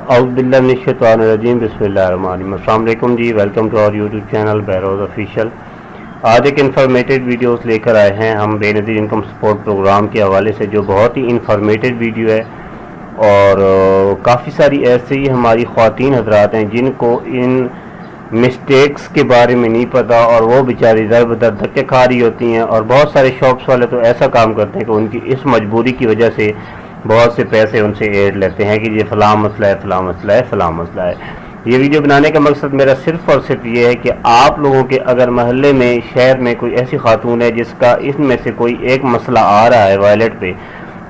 औज़ुबिल्लाहिमिनश्शैतानिर्रजीम बिस्मिल्लाहिर्रहमानिर्रहीम। अस्सलाम वालेकुम जी, welcome to our YouTube channel Behroz official. आज एक इन्फॉर्मेटिव वीडियोस लेकर आए हैं हम बेनज़ीर इनकम सपोर्ट प्रोग्राम के हवाले से, जो बहुत ही इन्फॉर्मेटिव वीडियो है। और काफ़ी सारी ऐसी हमारी ख़वातीन हज़रात हैं जिनको इन मिस्टेक्स के बारे में नहीं पता और वो बेचारी दर बदर धक्के खा रही होती हैं। और बहुत सारे शॉप्स वाले तो ऐसा काम करते हैं कि उनकी इस मजबूरी की वजह से बहुत से पैसे उनसे ऐड लेते हैं कि ये फ़लाँ मसला है, फ़लाँ मसला है, फ़लाँ मसला है। ये वीडियो बनाने का मकसद मेरा सिर्फ़ और सिर्फ ये है कि आप लोगों के अगर महल्ले में, शहर में कोई ऐसी खातून है जिसका इसमें से कोई एक मसला आ रहा है वॉलेट पे,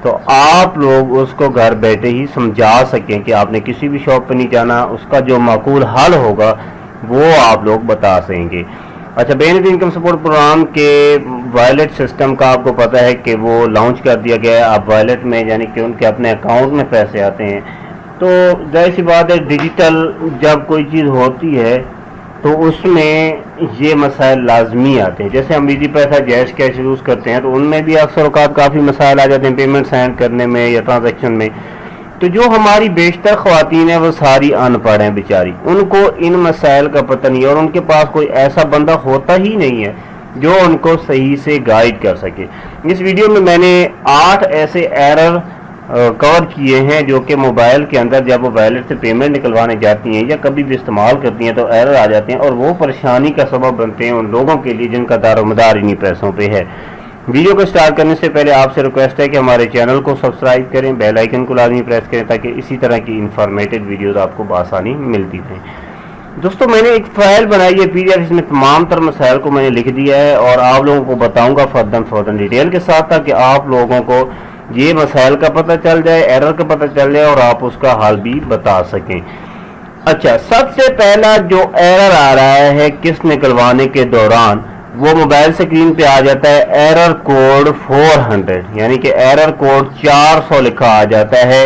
तो आप लोग उसको घर बैठे ही समझा सकें कि आपने किसी भी शॉप पे नहीं जाना, उसका जो माकूल हल होगा वो आप लोग बता सकेंगे। अच्छा, बेनज़ीर इनकम सपोर्ट प्रोग्राम के वॉलेट सिस्टम का आपको पता है कि वो लॉन्च कर दिया गया है। आप वॉलेट में यानी कि उनके अपने अकाउंट में पैसे आते हैं, तो जाहिर सी बात है डिजिटल जब कोई चीज़ होती है तो उसमें ये मसाइल लाजमी आते हैं। जैसे हम इजी पैसा, जैश कैश यूज़ करते हैं तो उनमें भी अक्सर औक़ात काफ़ी मसाइल आ जाते हैं पेमेंट सेंड करने में या ट्रांजैक्शन में। तो जो हमारी बेशतर ख़वातीन है वो सारी अनपढ़ हैं बेचारी, उनको इन मसाइल का पता नहीं है और उनके पास कोई ऐसा बंदा होता ही नहीं है जो उनको सही से गाइड कर सके। इस वीडियो में मैंने 8 ऐसे एरर कवर किए हैं जो कि मोबाइल के अंदर जब वो वॉलेट से पेमेंट निकलवाने जाती हैं या कभी भी इस्तेमाल करती हैं तो एरर आ जाते हैं और वो परेशानी का सबब बनते हैं उन लोगों के लिए जिनका दारोमदार इन्हीं पैसों पे है। वीडियो को स्टार्ट करने से पहले आपसे रिक्वेस्ट है कि हमारे चैनल को सब्सक्राइब करें, बेल आइकन को लाजमी प्रेस करें ताकि इसी तरह की इंफॉर्मेटिव वीडियोस आपको बआसानी मिलती रहें। दोस्तों, मैंने एक फाइल बनाई है PDF, इसमें तमाम तर मसाइल को मैंने लिख दिया है और आप लोगों को बताऊंगा फर्दन डिटेल के साथ, ताकि आप लोगों को ये मसाइल का पता चल जाए, एरर का पता चल जाए और आप उसका हल भी बता सकें। अच्छा, सबसे पहला जो एरर आ रहा है किस्त निकलवाने के दौरान, वो मोबाइल स्क्रीन पे आ जाता है एरर कोड 400, यानी कि एरर कोड 400 लिखा आ जाता है।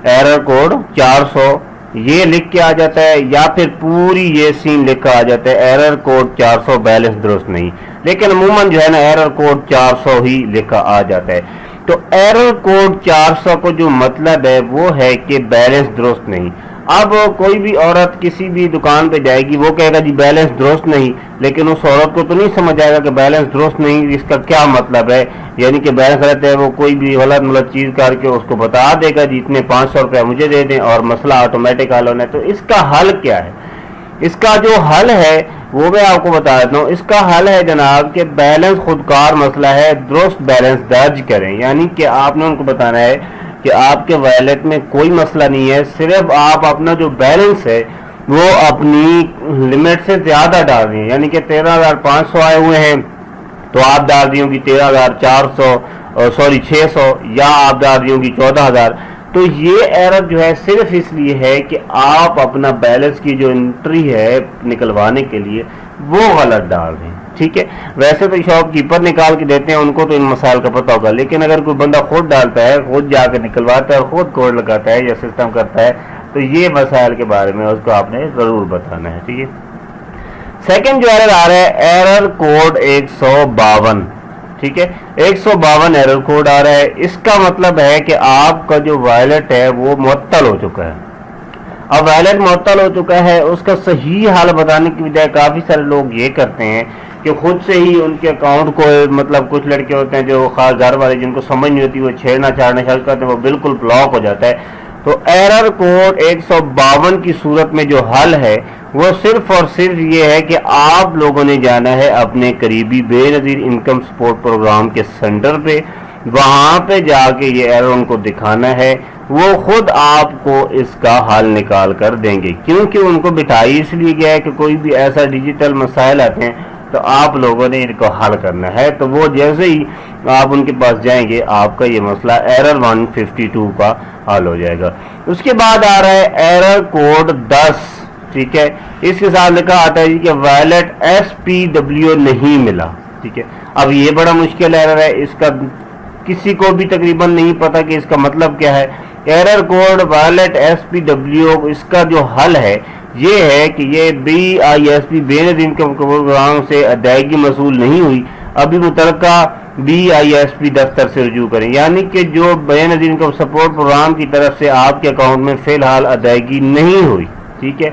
एरर कोड 400 ये लिख के आ जाता है, या फिर पूरी ये सीन लिखा आ जाता है एरर कोड 400 बैलेंस दुरुस्त नहीं। लेकिन अमूमन जो है ना एरर कोड 400 ही लिखा आ जाता है। तो एरर कोड 400 को जो मतलब है वो है कि बैलेंस दुरुस्त नहीं। अब कोई भी औरत किसी भी दुकान पे जाएगी, वो कहेगा जी बैलेंस दुरुस्त नहीं, लेकिन उस औरत को तो नहीं समझ आएगा कि बैलेंस दुरुस्त नहीं इसका क्या मतलब है। यानी कि बैलेंस रहता है वो कोई भी गलत चीज़ करके उसको बता देगा जी इतने 500 रुपया मुझे दे दें और मसला ऑटोमेटिक हल होना है। तो इसका हल क्या है? इसका जो हल है वो मैं आपको बता देता हूँ। इसका हल है जनाब कि बैलेंस खुदकार मसला है, दुरुस्त बैलेंस दर्ज करें। यानी कि आपने उनको बताना है कि आपके वॉलेट में कोई मसला नहीं है, सिर्फ आप अपना जो बैलेंस है वो अपनी लिमिट से ज़्यादा डाल रही हैं। यानी कि 13,500 आए हुए हैं तो आप डाल दी होंगी 600 या आप डाल दी होंगी 14,000। तो ये एरर जो है सिर्फ इसलिए है कि आप अपना बैलेंस की जो एंट्री है निकलवाने के लिए वो गलत डाल रहे हैं। ठीक है, वैसे तो शॉपकीपर निकाल के देते हैं, उनको तो इन मसाइल का पता होगा, लेकिन अगर कोई बंदा खुद डालता है, खुद जाकर निकलवाता है और खुद कोड लगाता है या सिस्टम करता है, तो ये मसाइल के बारे में उसको आपने जरूर बताना है। ठीक है, सेकंड जो एरर आ रहा है एरर कोड 152। ठीक है, 152 एरर कोड आ रहा है। इसका मतलब है कि आपका जो वॉलेट है वो मुअत्तल हो चुका है। अब वॉलेट मुअत्तल हो चुका है, उसका सही हाल बताने की बजाय काफ़ी सारे लोग ये करते हैं कि खुद से ही उनके अकाउंट को, मतलब कुछ लड़के होते हैं जो खास घर वाले जिनको समझ नहीं होती, वो छेड़ना छाड़ना शुरू करते हैं, वो बिल्कुल ब्लॉक हो जाता है। तो एरर कोड 152 की सूरत में जो हल है वो सिर्फ और सिर्फ ये है कि आप लोगों ने जाना है अपने करीबी बेनज़ीर इनकम सपोर्ट प्रोग्राम के सेंटर पे, वहाँ पे जाके ये एरर उनको दिखाना है, वो खुद आपको इसका हल निकाल कर देंगे। क्योंकि उनको बिठाई इसलिए गया है कि कोई भी ऐसा डिजिटल मसाइल आते हैं तो आप लोगों ने इनको हल करना है। तो वो जैसे ही आप उनके पास जाएंगे आपका ये मसला एरर 152 का हल हो जाएगा। उसके बाद आ रहा है एरर कोड 10। ठीक है, इसके साथ लिखा आता है कि वॉलेट SPW नहीं मिला। ठीक है, अब ये बड़ा मुश्किल एरर है, इसका किसी को भी तकरीबन नहीं पता कि इसका मतलब क्या है। एरर कोड वॉलेट SPW, इसका जो हल है ये है कि ये BISP बेनज़ीर इनकम प्रोग्राम से अदायगी मसूल नहीं हुई, ابھی متعلقہ BISP دفتر سے رجوع کریں، یعنی کہ جو بے نظیر انکم سپورٹ پروگرام کی طرف سے آپ کے اکاؤنٹ میں فی الحال ادائیگی نہیں ہوئی، ٹھیک ہے،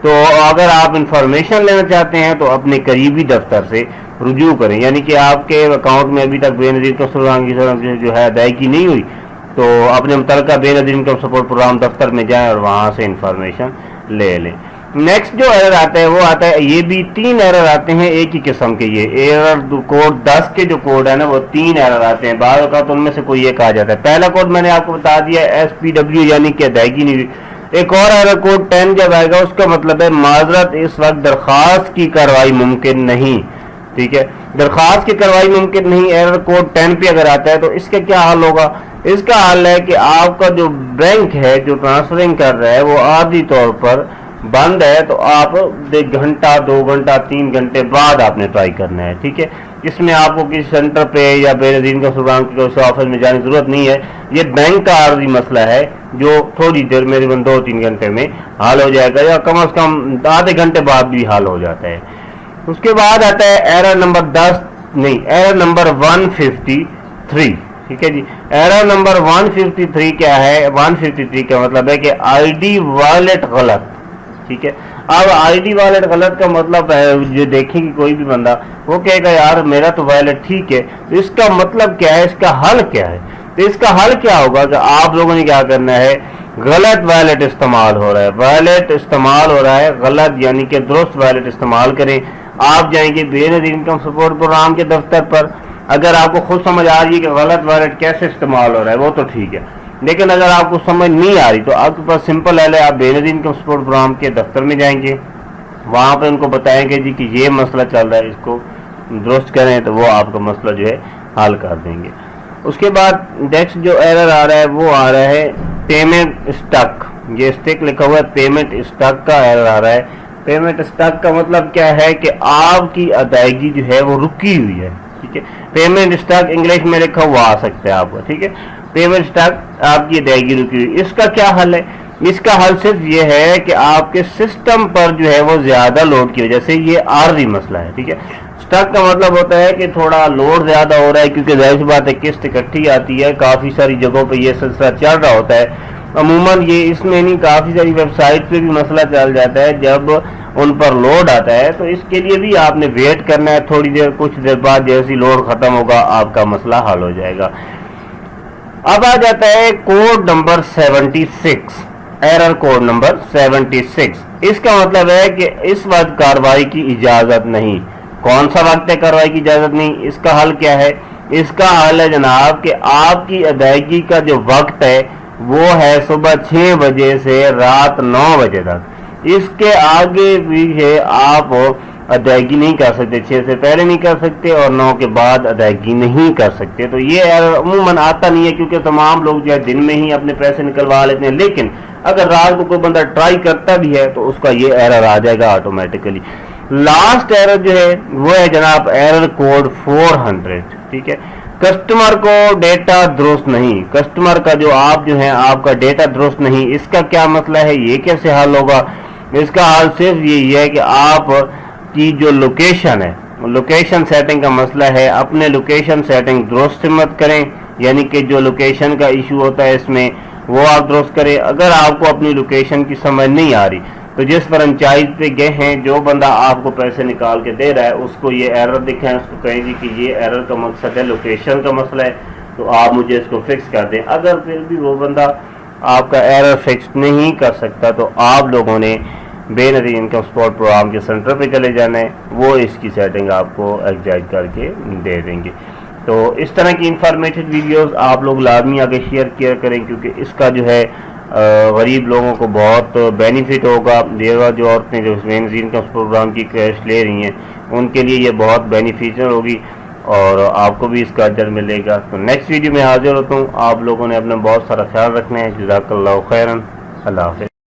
تو اگر آپ انفارمیشن لینا چاہتے ہیں تو اپنے قریبی دفتر سے رجوع کریں، یعنی کہ آپ کے اکاؤنٹ میں ابھی تک بے نظیر انکم پروگرام کی طرف سے جو ہے ادائیگی نہیں ہوئی تو اپنے متعلقہ بے نظیر انکم سپورٹ پروگرام دفتر میں جائیں اور وہاں سے انفارمیشن لے لیں۔ نیکسٹ جو ایرر آتا ہے وہ آتا ہے، یہ بھی 3 ایرر آتے ہیں ایک ہی قسم کے، یہ ایرر کوڈ 10 کے جو کوڈ ہے نا وہ 3 ایرر آتے ہیں، بعض اوقات ان میں سے کوئی ایک آ جاتا ہے۔ پہلا کوڈ میں نے آپ کو بتا دیا SPW یعنی کہ ادائیگی نہیں ہوئی۔ ایک اور ایرر کوڈ 10 جب آئے گا اس کا مطلب ہے معذرت اس وقت درخواست کی کارروائی ممکن نہیں، ٹھیک ہے، درخواست کی کارروائی ممکن نہیں۔ ایرر کوڈ 10 پہ اگر آتا ہے تو اس کا کیا حل ہوگا؟ اس کا حل ہے کہ آپ کا جو بینک ہے جو ٹرانسفرنگ کر رہا ہے وہ عارضی طور پر بند ہے، تو آپ 1 گھنٹہ 2 گھنٹہ 3 گھنٹے بعد آپ نے ٹرائی کرنا ہے، ٹھیک ہے۔ اس میں آپ کو کسی سینٹر پہ یا بے نظیر انکم پروگرام کے کسی آفس میں جانے کی ضرورت نہیں ہے، یہ بینک کا عارضی مسئلہ ہے جو تھوڑی دیر میں 2-3 گھنٹے میں حل ہو جائے گا، یا کم از کم آدھے گھنٹے بعد بھی حل ہو جاتا ہے۔ اس کے بعد آتا ہے ایرر نمبر 153، ٹھیک ہے جی۔ ایرر نمبر 153 کیا ہے؟ 153 کا مطلب ہے کہ ID والیٹ غلط، ٹھیک ہے۔ اب ID والیٹ غلط کا مطلب ہے، جو دیکھیں گے کوئی بھی بندہ وہ کہے گا یار میرا تو والیٹ ٹھیک ہے، تو اس کا مطلب کیا ہے، اس کا حل کیا ہے؟ تو اس کا حل کیا ہوگا کہ آپ لوگوں نے کیا کرنا ہے، غلط والیٹ استعمال ہو رہا ہے، والیٹ استعمال ہو رہا ہے غلط، یعنی کہ درست والیٹ استعمال کریں۔ آپ جائیں گے بے نظیر انکم سپورٹ پروگرام کے دفتر پر، اگر آپ کو خود سمجھ آ رہی ہے کہ غلط والیٹ کیسے استعمال ہو رہا ہے وہ تو ٹھیک ہے، لیکن اگر آپ کو سمجھ نہیں آ رہی تو آپ کے پاس سمپل حل ہے، آپ بے نظیر انکم سپورٹ پروگرام کے دفتر میں جائیں گے، وہاں پہ ان کو بتائیں گے جی کہ یہ مسئلہ چل رہا ہے، اس کو درست کریں، تو وہ آپ کا مسئلہ جو ہے حل کر دیں گے۔ اس کے بعد نیکسٹ جو ایرر آ رہا ہے وہ آ رہا ہے پیمنٹ اسٹک، یہ اسٹک لکھا ہوا ہے، پیمنٹ اسٹک کا ایرر آ رہا ہے۔ پیمنٹ اسٹک کا مطلب کیا ہے کہ آپ کی ادائیگی جو ہے وہ رکی ہوئی ہے، ٹھیک ہے۔ پیمنٹ اسٹک انگلش میں لکھا ہوا آ سکتا ہے آپ کو، ٹھیک ہے، پیمنٹ اسٹک آپ کی ادائیگی رکی ہوئی۔ اس کا کیا حل ہے؟ اس کا حل صرف یہ ہے کہ آپ کے سسٹم پر جو ہے وہ زیادہ لوڈ کی وجہ سے یہ عارضی مسئلہ ہے، ٹھیک ہے۔ اسٹک کا مطلب ہوتا ہے کہ تھوڑا لوڈ زیادہ ہو رہا ہے، کیونکہ ظاہر سی بات ہے قسط اکٹھی آتی ہے، کافی ساری جگہوں پہ یہ سلسلہ چل رہا ہوتا ہے۔ عموماً یہ اس میں نہیں، کافی ساری ویب سائٹ پہ بھی مسئلہ چل جاتا ہے جب ان پر لوڈ آتا ہے، تو اس کے لیے بھی آپ نے ویٹ کرنا ہے تھوڑی دیر، کچھ دیر بعد جیسی لوڈ ختم ہوگا آپ کا مسئلہ حل ہو جائے گا۔ اب آ جاتا ہے code number 76، error code number 76۔ اس کا مطلب ہے کہ اس وقت کارروائی کی اجازت نہیں۔ کون سا وقت ہے کارروائی کی اجازت نہیں؟ اس کا حل کیا ہے؟ اس کا حل ہے جناب کہ آپ کی ادائیگی کا جو وقت ہے وہ ہے صبح 6 بجے سے رات 9 بجے تک، اس کے آگے بھی ہے آپ ادائیگی نہیں کر سکتے، 6 سے پہلے نہیں کر سکتے اور 9 کے بعد ادائیگی نہیں کر سکتے۔ تو یہ ایرر عموماً آتا نہیں ہے کیونکہ تمام لوگ جو ہے دن میں ہی اپنے پیسے نکلوا لیتے ہیں، لیکن اگر رات کو کوئی بندہ ٹرائی کرتا بھی ہے تو اس کا یہ ایرر آ جائے گا آٹومیٹیکلی۔ لاسٹ ایرر جو ہے وہ ہے جناب ایرر کوڈ 400، ٹھیک ہے۔ کسٹمر کو ڈیٹا درست نہیں، کسٹمر کا جو آپ جو ہے آپ کا ڈیٹا درست نہیں، اس کا کیا مسئلہ ہے، یہ کیسے حل ہوگا؟ اس کا حل صرف یہی ہے کہ آپ کی جو لوکیشن ہے، لوکیشن سیٹنگ کا مسئلہ ہے، اپنے لوکیشن سیٹنگ درست مت کریں، یعنی کہ جو لوکیشن کا ایشو ہوتا ہے اس میں وہ آپ درست کریں۔ اگر آپ کو اپنی لوکیشن کی سمجھ نہیں آ رہی تو جس فرنچائز پہ گئے ہیں، جو بندہ آپ کو پیسے نکال کے دے رہا ہے اس کو یہ ایرر دکھائیں، اس کو کہیں گے کہ یہ ایرر کا مقصد ہے لوکیشن کا مسئلہ ہے، تو آپ مجھے اس کو فکس کر دیں۔ اگر پھر بھی وہ بندہ آپ کا ایرر فکس نہیں کر سکتا تو آپ لوگوں نے بے نظیر انکم سپورٹ پروگرام کے سینٹر پہ چلے جانا ہے، وہ اس کی سیٹنگ آپ کو ایگزیکٹ کر کے دے دیں گے۔ تو اس طرح کی انفارمیٹڈ ویڈیوز آپ لوگ لازمی آگے شیئر کیا کریں، کیونکہ اس کا جو ہے غریب لوگوں کو بہت بینیفٹ ہوگا۔ بیوہ جو عورتیں جو بے نظیر انکم پروگرام کی کیش لے رہی ہیں ان کے لیے یہ بہت بینیفیشل ہوگی اور آپ کو بھی اس کا اجر ملے گا۔ تو نیکسٹ ویڈیو میں حاضر ہوتا ہوں، آپ لوگوں نے اپنا بہت سارا خیال رکھنا ہے۔ جزاک اللہ خیرا، اللہ حافظ۔